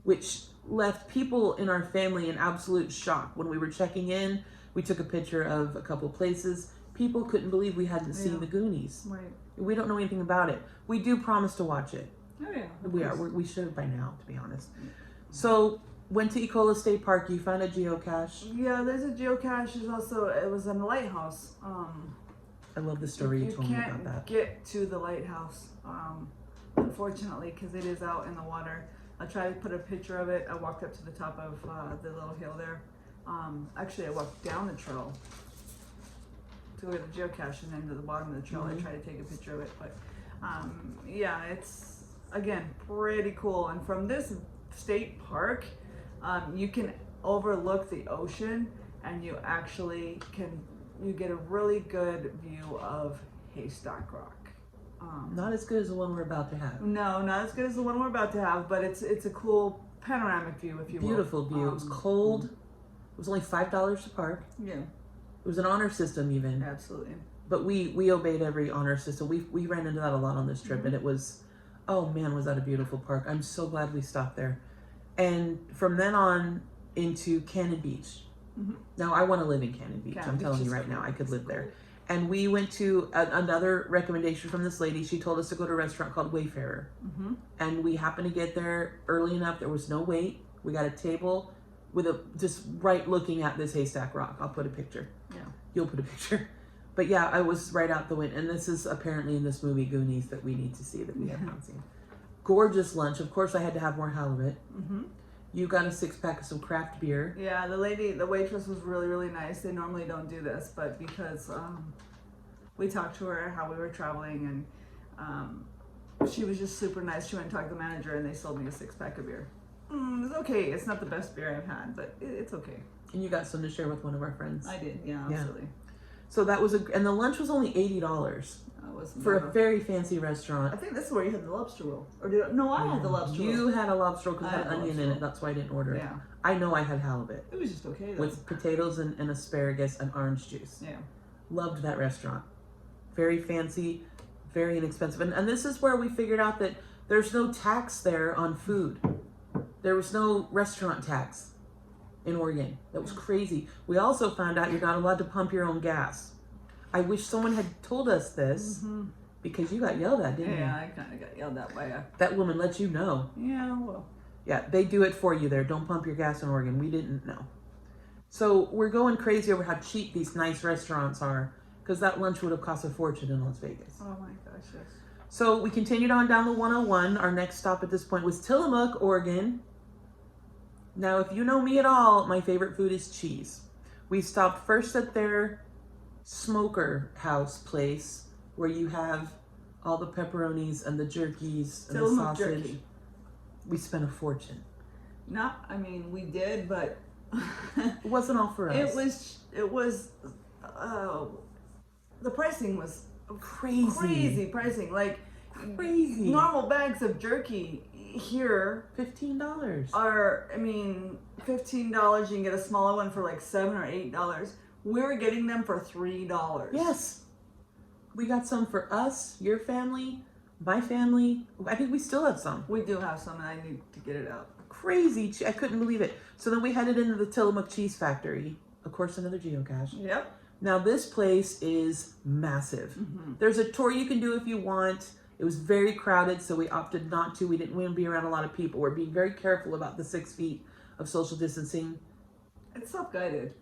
which left people in our family in absolute shock. When we were checking in, we took a picture of a couple places. People couldn't believe we hadn't seen The Goonies. Right. We don't know anything about it. We do promise to watch it. Oh, yeah. We should have by now, to be honest. So, went to Ecola State Park. You found a geocache. Yeah, there's a geocache. There's also, it was in a lighthouse. I love the story you told me about that. You can't get to the lighthouse, unfortunately, because it is out in the water. I tried to put a picture of it. I walked up to the top of the little hill there. Actually, I walked down the trail to go to the geocache, and then to the bottom of the trail, I tried to take a picture of it. But yeah, it's, again, pretty cool. And from this state park, you can overlook the ocean, and you actually you get a really good view of Haystack Rock. Not as good as the one we're about to have. No, not as good as the one we're about to have, but it's a cool panoramic view, if you will. Beautiful view. It was cold. It was only $5 to park. Yeah, It was an honor system even. absolutely. But we obeyed every honor system. We ran into that a lot on this trip, and it was, oh man, was that a beautiful park. I'm so glad we stopped there. And from then on into Cannon Beach. Now I want to live in Cannon Beach. I'm telling you right now, I could live there. And we went to another recommendation from this lady. She told us to go to a restaurant called Wayfarer. And we happened to get there early enough. There was no wait. We got a table with a just right looking at this haystack rock. I'll put a picture. Yeah. You'll put a picture. But yeah, I was right out the window, and this is apparently in this movie Goonies that we need to see that we have not seen. Gorgeous lunch. Of course, I had to have more halibut. Mm-hmm. You got a 6-pack of some craft beer. Yeah, the waitress was really, really nice. They normally don't do this, but because we talked to her how we were traveling, and she was just super nice. She went and talked to the manager, and they sold me a 6-pack of beer. It's okay. It's not the best beer I've had, but it's okay. And you got some to share with one of our friends. I did, yeah, absolutely. So that was and the lunch was only $80 for a very fancy restaurant. I think this is where you had the lobster roll. Or I had the lobster roll. You had a lobster roll because it had onion in it. That's why I didn't order it. Yeah. I know I had halibut. It was just okay though. With potatoes and asparagus and orange juice. Yeah. Loved that restaurant. Very fancy, very inexpensive. And this is where we figured out that there's no tax there on food. There was no restaurant tax in Oregon. That was crazy. We also found out you're not allowed to pump your own gas. I wish someone had told us this because you got yelled at, didn't you? Yeah, I kind of got yelled at by a... That woman let you know. Yeah, well... Yeah, they do it for you there. Don't pump your gas in Oregon. We didn't know. So we're going crazy over how cheap these nice restaurants are because that lunch would have cost a fortune in Las Vegas. Oh my gosh, yes. So we continued on down the 101. Our next stop at this point was Tillamook, Oregon. Now, if you know me at all, my favorite food is cheese. We stopped first at their smoker house place where you have all the pepperonis and the jerkies and Tillamook the sausage. jerky. We spent a fortune. We did, but it wasn't all for us. It was the pricing was crazy pricing. Like crazy. Normal bags of jerky here $15 are, $15. You can get a smaller one for like $7 or $8. We're getting them for $3. Yes, we got some for us, your family, my family. I think we still have some. We do have some, and I need to get it out. Crazy! I couldn't believe it. So then we headed into the Tillamook Cheese Factory. Of course, another geocache. Yep. Now this place is massive. There's a tour you can do if you want. It was very crowded, so we opted not to. We didn't want to be around a lot of people. We're being very careful about the 6 feet of social distancing. It's self-guided.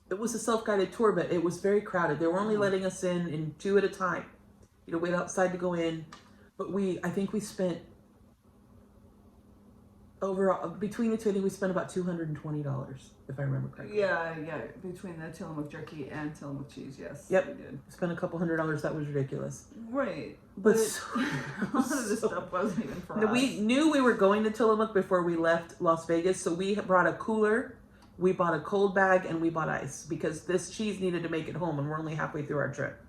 It was a self-guided tour, but it was very crowded. They were only letting us in 2 at a time. Wait outside to go in. But I think we spent overall, between the two, I think we spent about $220, if I remember correctly. Yeah, between the Tillamook jerky and Tillamook cheese, yes. Yep. We did. Spent a couple $100. That was ridiculous. Right. But a lot of this stuff wasn't even for us. We knew we were going to Tillamook before we left Las Vegas, so we brought a cooler, we bought a cold bag, and we bought ice because this cheese needed to make it home, and we're only halfway through our trip.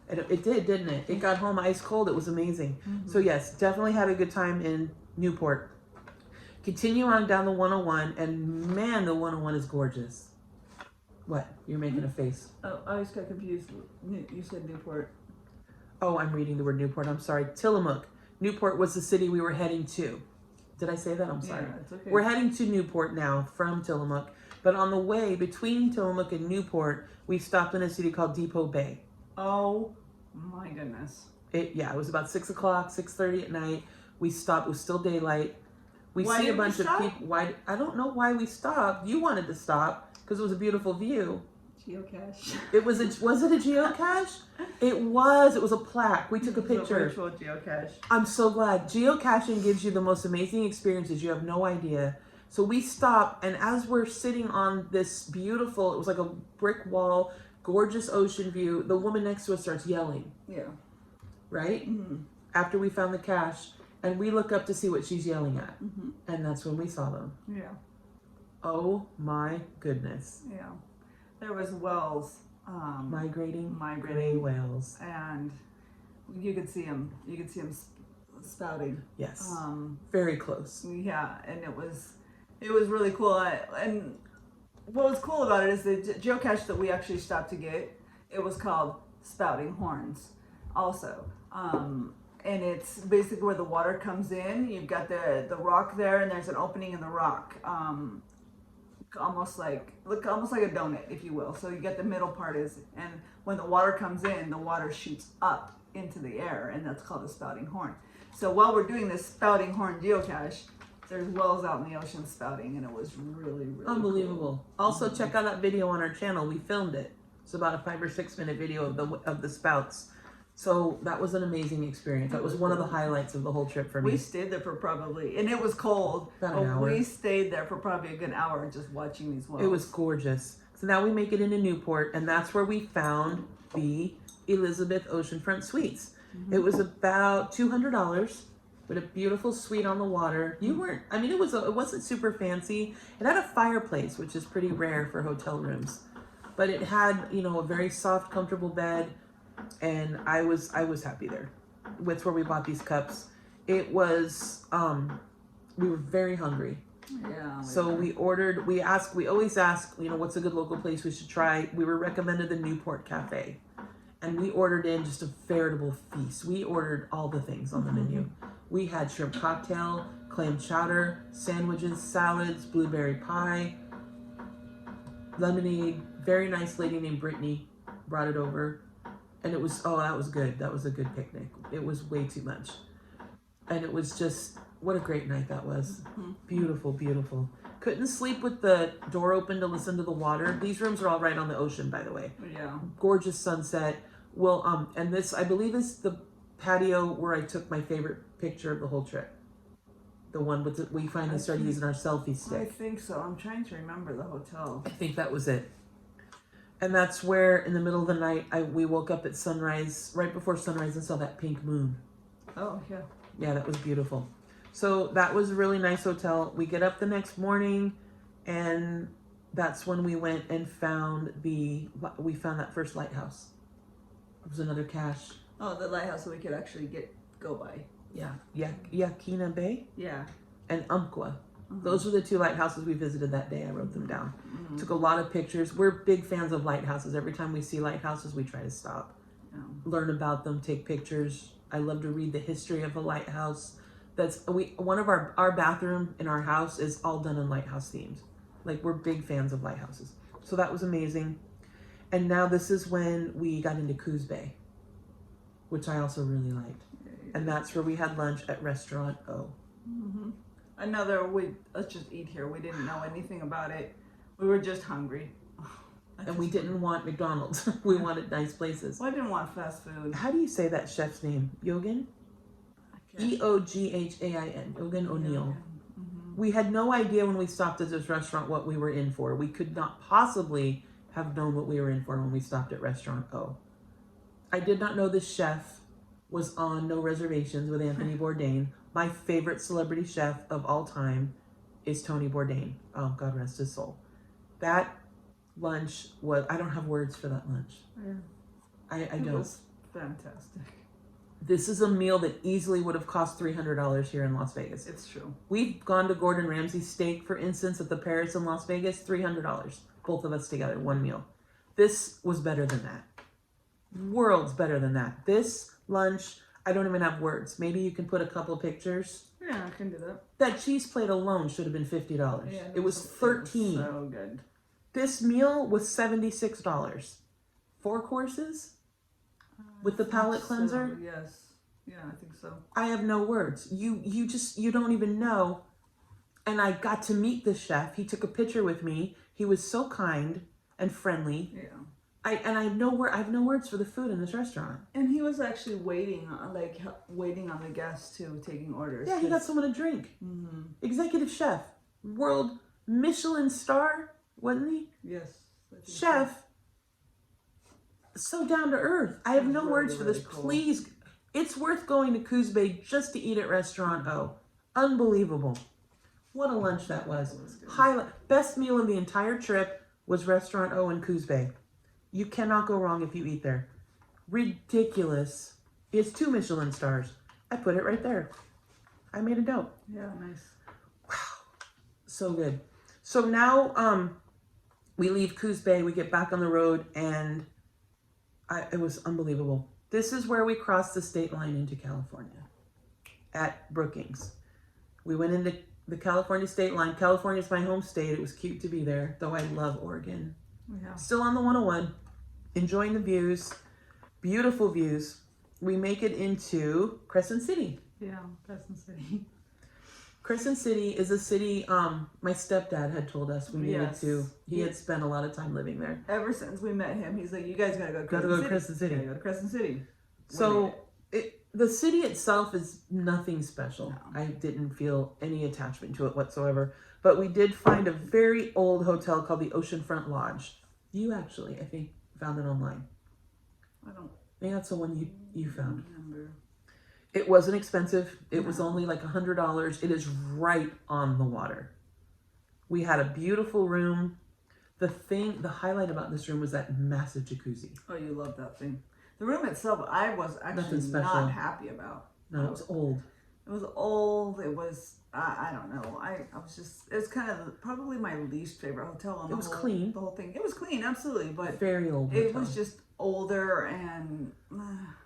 And it did, didn't it? It got home ice cold. It was amazing. So yes, definitely had a good time in Newport. Continue on down the 101, and man, the 101 is gorgeous. What? You're making a face. Oh, I just got confused. You said Newport. Oh, I'm reading the word Newport. I'm sorry. Tillamook. Newport was the city we were heading to. Did I say that? I'm sorry. Yeah, it's okay. We're heading to Newport now from Tillamook, but on the way between Tillamook and Newport, we stopped in a city called Depoe Bay. Oh my goodness. It was about 6 o'clock, 6:30 at night. We stopped. It was still daylight. We Why see a did we bunch of stop? people. Why? I don't know why we stopped. You wanted to stop because it was a beautiful view. Geocache. Was it a geocache? It was. It was a plaque. We took a picture. It's a virtual geocache. I'm so glad. Geocaching gives you the most amazing experiences. You have no idea. So we stop, and as we're sitting on this beautiful, it was like a brick wall, gorgeous ocean view, the woman next to us starts yelling. Yeah. Right? After we found the cache, and we look up to see what she's yelling at. And that's when we saw them. Yeah. Oh my goodness. Yeah. There was whales. Migrating Migrating. gray whales. And you could see them. You could see them spouting. Yes. Very close. Yeah, and it was really cool. And what was cool about it is the geocache that we actually stopped to get, it was called Spouting Horns also. And it's basically where the water comes in. You've got the rock there, and there's an opening in the rock. Almost like a donut, if you will. So you get the middle part and when the water comes in, the water shoots up into the air, and that's called a spouting horn. So while we're doing this spouting horn geocache, there's wells out in the ocean spouting, and it was really, really unbelievable. cool. Also, check out that video on our channel. We filmed it. It's about a 5 or 6 minute video of the spouts. So that was an amazing experience. That was one of the highlights of the whole trip for me. We stayed there for probably, and it was cold, About an but hour. we stayed there for probably a good hour just watching these wells. It was gorgeous. So now we make it into Newport, and that's where we found the Elizabeth Oceanfront Suites. It was about $200 with a beautiful suite on the water. You weren't, I mean, it wasn't super fancy. It had a fireplace, which is pretty rare for hotel rooms, but it had, you know, a very soft, comfortable bed, and I was happy there. That's where we bought these cups. It was, we were very hungry. Yeah. So we always ask, you know, what's a good local place we should try. We were recommended the Newport Cafe, and we ordered in just a veritable feast. We ordered all the things on the menu. We had shrimp cocktail, clam chowder, sandwiches, salads, blueberry pie, lemonade. Very nice lady named Brittany brought it over, and it was, oh, that was good. That was a good picnic. It was way too much, and it was just, what a great night that was. Beautiful, beautiful. Couldn't sleep with the door open to listen to the water. These rooms are all right on the ocean, by the way. Yeah. Gorgeous sunset. Well, and this, I believe, is the patio where I took my favorite picture of the whole trip. The one with we finally started using our selfie I stick. think so. I'm trying to remember the hotel. I think that was it. And that's where, in the middle of the night, we woke up at sunrise, right before sunrise, and saw that pink moon. Oh, yeah. Yeah, that was beautiful. So that was a really nice hotel. We get up the next morning, and that's when we went and found that first lighthouse. It was another cache. Oh, the lighthouse that we could actually go by. Yeah, Yaquina Bay Yeah. and Umpqua. Those were the 2 lighthouses we visited that day. I wrote them down. Took a lot of pictures. We're big fans of lighthouses. Every time we see lighthouses, we try to stop, learn about them, take pictures. I love to read the history of a lighthouse. One of our bathroom in our house is all done in lighthouse themes. Like, we're big fans of lighthouses. So that was amazing. And now this is when we got into Coos Bay, which I also really liked. And that's where we had lunch at Restaurant O. Let's just eat here. We didn't know anything about it. We were just hungry. And we didn't want McDonald's. We wanted nice places. Well, I didn't want fast food. How do you say that chef's name? Yogan? Eoghain. Yogan O'Neill. We had no idea when we stopped at this restaurant what we were in for. We could not possibly have known what we were in for when we stopped at Restaurant O. I did not know this chef was on No Reservations with Anthony Bourdain. My favorite celebrity chef of all time is Tony Bourdain. Oh, God rest his soul. That lunch was, I don't have words for that lunch. Yeah. I It don't. was fantastic. This is a meal that easily would have cost $300 here in Las Vegas. It's true. We've gone to Gordon Ramsay's steak, for instance, at the Paris in Las Vegas, $300. Both of us together, one meal. This was better than that. Worlds better than that. This lunch, I don't even have words. Maybe you can put a couple of pictures. Yeah, I can do that. That cheese plate alone should have been $50. Yeah, it was $13. So good. This meal was $76. 4 courses with the palate cleanser. So, yes. Yeah, I think so. I have no words. You don't even know. And I got to meet the chef. He took a picture with me. He was so kind and friendly. Yeah. I have no words for the food in this restaurant. And he was actually waiting on the guests too, taking orders. Yeah, he got someone a drink. Executive chef, world Michelin star, wasn't he? Yes. Chef, so down to earth. I have no Really, words for this. really cool. Please, it's worth going to Coos Bay just to eat at Restaurant O. Unbelievable. What a lunch that was. Best meal of the entire trip was Restaurant O in Coos Bay. You cannot go wrong if you eat there. Ridiculous. It's 2 Michelin stars. I put it right there. I made a note. Yeah, nice. Wow. So good. So now we leave Coos Bay, we get back on the road, and it was unbelievable. This is where we crossed the state line into California at Brookings. We went into the California state line. California's my home state. It was cute to be there, though I love Oregon. Yeah. Still on the 101, enjoying the views, beautiful views. We make it into Crescent City. Yeah, Crescent City. Crescent City is a city my stepdad had told us we needed Yes. to. He had spent a lot of time living there. Ever since we met him, he's like, "You guys gotta go to Gotta Crescent go to City. Crescent City. Gotta go to Crescent City." So the city itself is nothing special. No. I didn't feel any attachment to it whatsoever. But we did find a very old hotel called the Oceanfront Lodge. You actually, I think, found it online. I don't I think that's the one you found. remember. It wasn't expensive. It was only like $100. It is right on the water. We had a beautiful room. The highlight about this room was that massive jacuzzi. Oh, you love that thing. The room itself, I was actually Nothing special. not happy about. No, it was old. It was old. It was, I don't know. I was just, it was kind of probably my least favorite hotel on It was whole, clean. the whole thing. It was clean, absolutely, but Very old it hotel. was just older and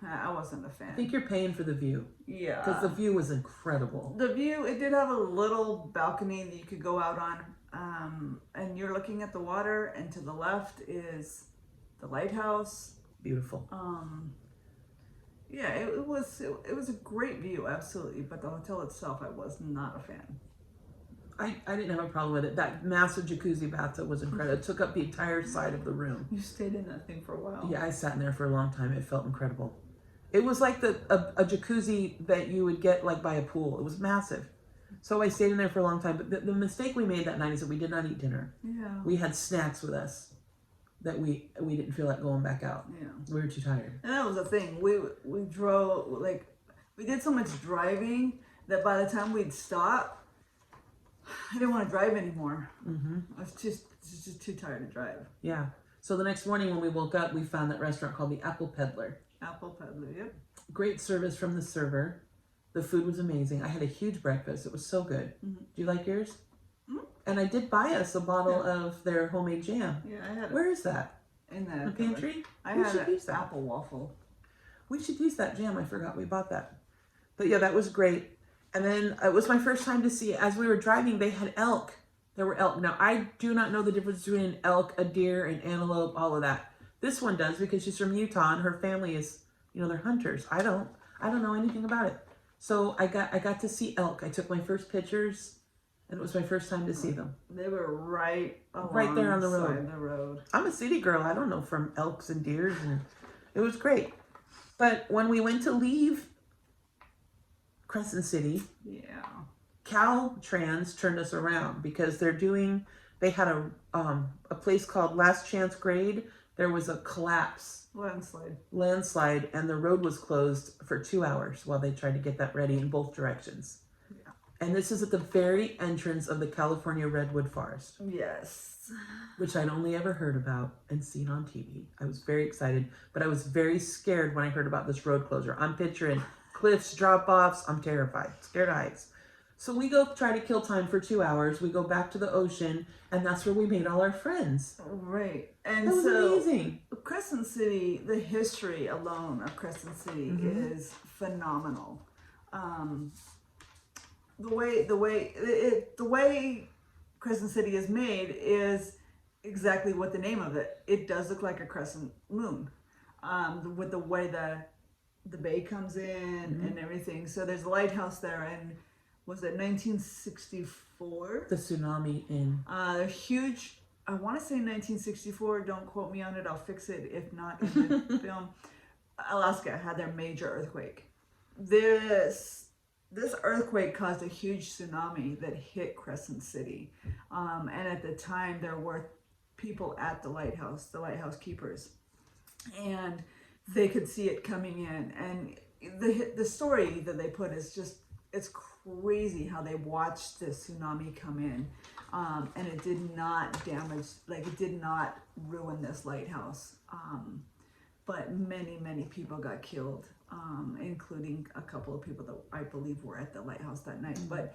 I wasn't a fan. I think you're paying for the view. Yeah. Because the view was incredible. The view, it did have a little balcony that you could go out on, and you're looking at the water, and to the left is the lighthouse. Beautiful. Yeah, it was a great view, absolutely, but the hotel itself, I was not a fan. I didn't have a problem with it. That massive jacuzzi bathtub was incredible. It took up the entire side of the room. You stayed in that thing for a while. Yeah, I sat in there for a long time. It felt incredible. It was like a jacuzzi that you would get like by a pool. It was massive. So I stayed in there for a long time. But the mistake we made that night is that we did not eat dinner. Yeah. We had snacks with us that we didn't feel like going back out. Yeah. We were too tired. And that was the thing. We drove, like, we did so much driving that by the time we'd stop, I didn't want to drive anymore. I was just too tired to drive. Yeah. So the next morning when we woke up, we found that restaurant called the Apple Peddler. Apple Peddler, yep. Great service from the server. The food was amazing. I had a huge breakfast. It was so good. Do you like yours? And I did buy us a bottle of their homemade jam. Yeah, I had Where is that? in The pantry? I We had should an use that. apple waffle. We should use that jam. I forgot we bought that. But yeah, that was great. And then it was my first time to see, as we were driving, they had elk. There were elk. Now, I do not know the difference between an elk, a deer, an antelope, all of that. This one does because she's from Utah and her family is, they're hunters. I don't know anything about it. So I got to see elk. I took my first pictures and it was my first time to see them. They were right there on the road. alongside the road. I'm a city girl. I don't know from elks and deers, and it was great. But when we went to leave Crescent City, Yeah. Caltrans turned us around because they had a place called Last Chance Grade. There was a collapse, landslide, and the road was closed for 2 hours while they tried to get that ready in both directions. Yeah. And this is at the very entrance of the California Redwood Forest, Yes. which I'd only ever heard about and seen on TV. I was very excited, but I was very scared when I heard about this road closure. I'm picturing cliffs, drop-offs. I'm terrified, scared of heights. So we go try to kill time for 2 hours. We go back to the ocean, and that's where we made all our friends. Right. And That was so amazing. Crescent City, the history alone of Crescent City is phenomenal. The way Crescent City is made is exactly what the name of it. It does look like a crescent moon, with the way the bay comes in and everything. So there's a lighthouse there, and was it 1964? The tsunami in They're huge. I want to say 1964. Don't quote me on it. I'll fix it if not in the film. Alaska had their major earthquake. This earthquake caused a huge tsunami that hit Crescent City. And at the time, there were people at the lighthouse keepers, and they could see it coming in. And the story that they put is just, it's crazy how they watched the tsunami come in, and it did not damage, it did not ruin this lighthouse, but many people got killed, including a couple of people that I believe were at the lighthouse that night. But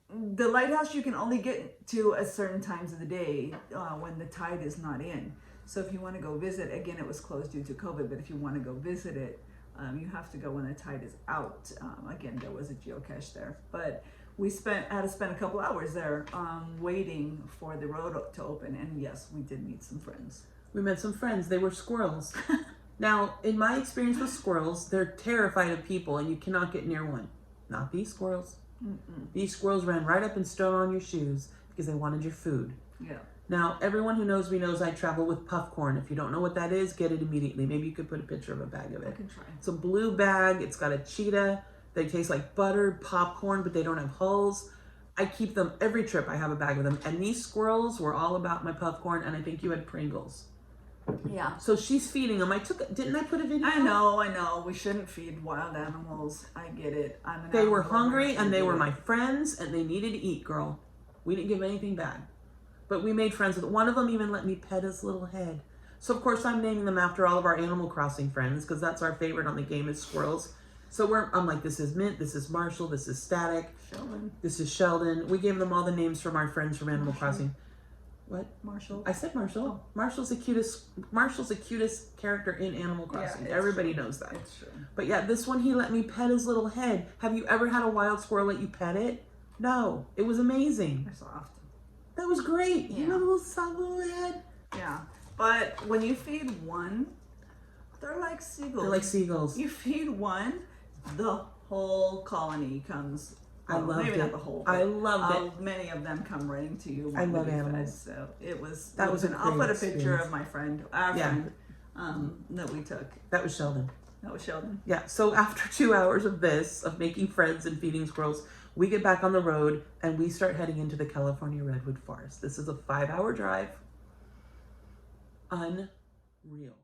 the lighthouse you can only get to at certain times of the day when the tide is not in. So if you want to go visit, again, it was closed due to COVID, but if you want to go visit it, you have to go when the tide is out. Again, there was a geocache there, but we had to spend a couple hours there waiting for the road to open. And yes, we did meet some friends. We met some friends. They were squirrels. Now, in my experience with squirrels, they're terrified of people and you cannot get near one. Not these squirrels. These squirrels ran right up and stood on your shoes because they wanted your food. Yeah. Now, everyone who knows me knows I travel with puffcorn. If you don't know what that is, get it immediately. Maybe you could put a picture of a bag of I it. can try. It's a blue bag. It's got a cheetah. They taste like buttered popcorn, but they don't have hulls. I keep them every trip. I have a bag of them. And these squirrels were all about my puffcorn, and I think you had Pringles. Yeah. So she's feeding them. Didn't I put a video? I know. We shouldn't feed wild animals. I get it. They were hungry, and they were my friends, and they needed to eat, girl. We didn't give anything back. But we made friends with one of them. Even let me pet his little head. So of course I'm naming them after all of our Animal Crossing friends because that's our favorite on the game is squirrels. So I'm like, this is Mint, this is Marshall, this is Static, Sheldon. this is Sheldon. We gave them all the names from our friends from Animal Crossing. What? Marshall. I said Marshall. Oh. Marshall's the cutest character in Animal Crossing. Yeah, Everybody true. knows that. It's true. But yeah, this one he let me pet his little head. Have you ever had a wild squirrel let you pet it? No. It was amazing. They're soft. That was great. Yeah. You know the little soft little head? Yeah. But when you feed one, they're like seagulls. They're like seagulls. You feed one, the whole colony comes. I loved maybe it. not the whole. I loved it. Many of them come running to you. I love when you feed, animals. So it was. That was a I'll great put a picture experience. of my friend, our Yeah. friend, that we took. That was Sheldon. That was Sheldon. Yeah, so after 2 hours of this, of making friends and feeding squirrels, we get back on the road and we start heading into the California Redwood Forest. This is a 5-hour drive. Unreal.